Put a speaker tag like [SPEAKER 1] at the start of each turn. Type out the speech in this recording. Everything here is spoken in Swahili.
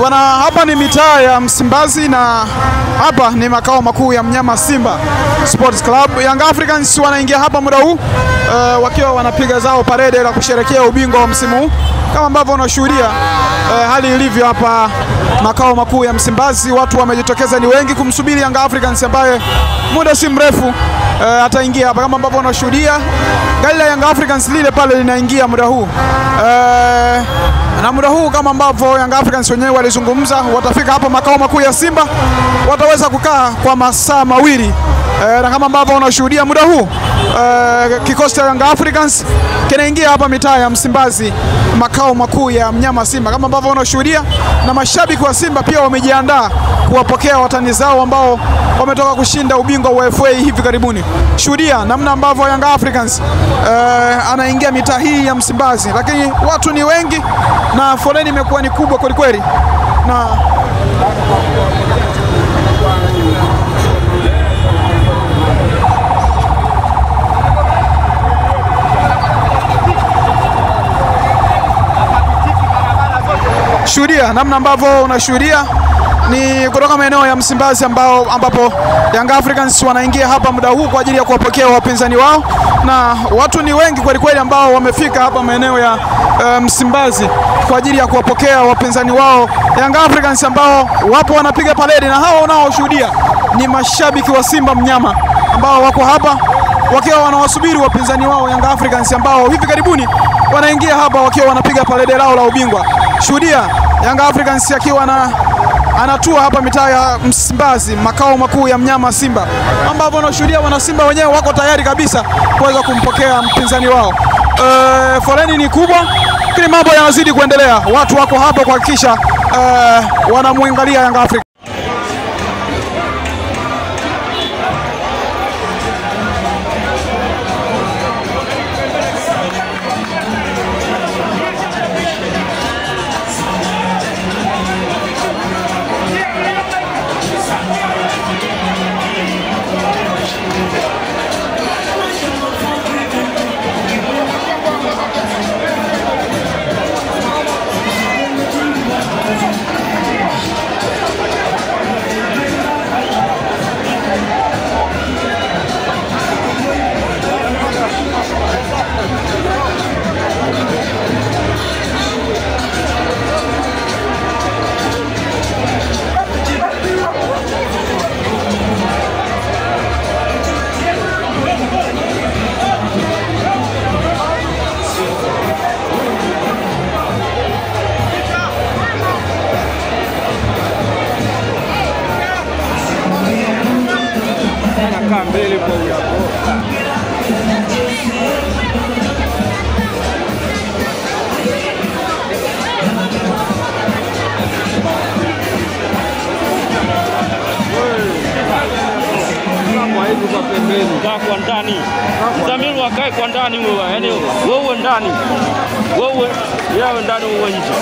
[SPEAKER 1] Bwana, hapa ni mitaa ya Msimbazi na hapa ni makao makuu ya mnyama Simba Sports Club. Young Africans wanaingia hapa muda huu wakiwa wanapiga zao parade la kusherehekea ubingwa wa msimu huu. Kama ambavyo unashuhudia hali ilivyo hapa makao makuu ya Msimbazi, watu wamejitokeza ni wengi kumsubiri Young Africans ambaye muda si mrefu ataingia hapa. Kama ambavyo unashuhudia gari la Young Africans lile pale linaingia muda huu. Na muda huu kama ambavyo Young Africans wenyewe walizungumza, watafika hapa makao makuu ya Simba, wataweza kukaa kwa masaa mawili. Na kama ambavyo unashuhudia muda huu kikosi cha Young Africans kinaingia hapa mitaa ya Msimbazi, makao makuu ya mnyama Simba. Kama ambavyo unashuhudia, na mashabiki wa Simba pia wamejiandaa kuwapokea watani zao ambao wametoka kushinda ubingwa wa FA hivi karibuni. Shuhudia namna ambavyo Young Africans anaingia mitaa hii ya Msimbazi, lakini watu ni wengi na foleni imekuwa ni kubwa kweli kweli. Na shuhudia namna ambavyo unashuhudia ni kutoka maeneo ya Msimbazi ambapo Young Africans wanaingia hapa muda huu kwa ajili ya kuwapokea wapinzani wao, na watu ni wengi kweli kweli ambao wamefika hapa maeneo ya Msimbazi kwa ajili ya kuwapokea wapinzani wao Young Africans ambao wapo wanapiga parade. Na hao unaoshuhudia ni mashabiki wa Simba mnyama ambao wako hapa wakiwa wanawasubiri wapinzani wao Young Africans ambao hivi karibuni wanaingia hapa wakiwa wanapiga parade lao la ubingwa. Shuhudia Young Africans akiwa anatua hapa mitaa ya Msimbazi, makao makuu ya mnyama Simba, ambapo wanashuhudia wana Simba wenyewe wako tayari kabisa kuweza kumpokea mpinzani wao. Foleni ni kubwa, lakini mambo yanazidi kuendelea. Watu wako hapa kuhakikisha wanamwangalia Young Africans.
[SPEAKER 2] Mbele kwa uyako. Kwa pembeni, kwa ndani. Mzamiru wakae kwa ndani wewe, yani wewe ndani. Wewe yeye ndani wewe nje.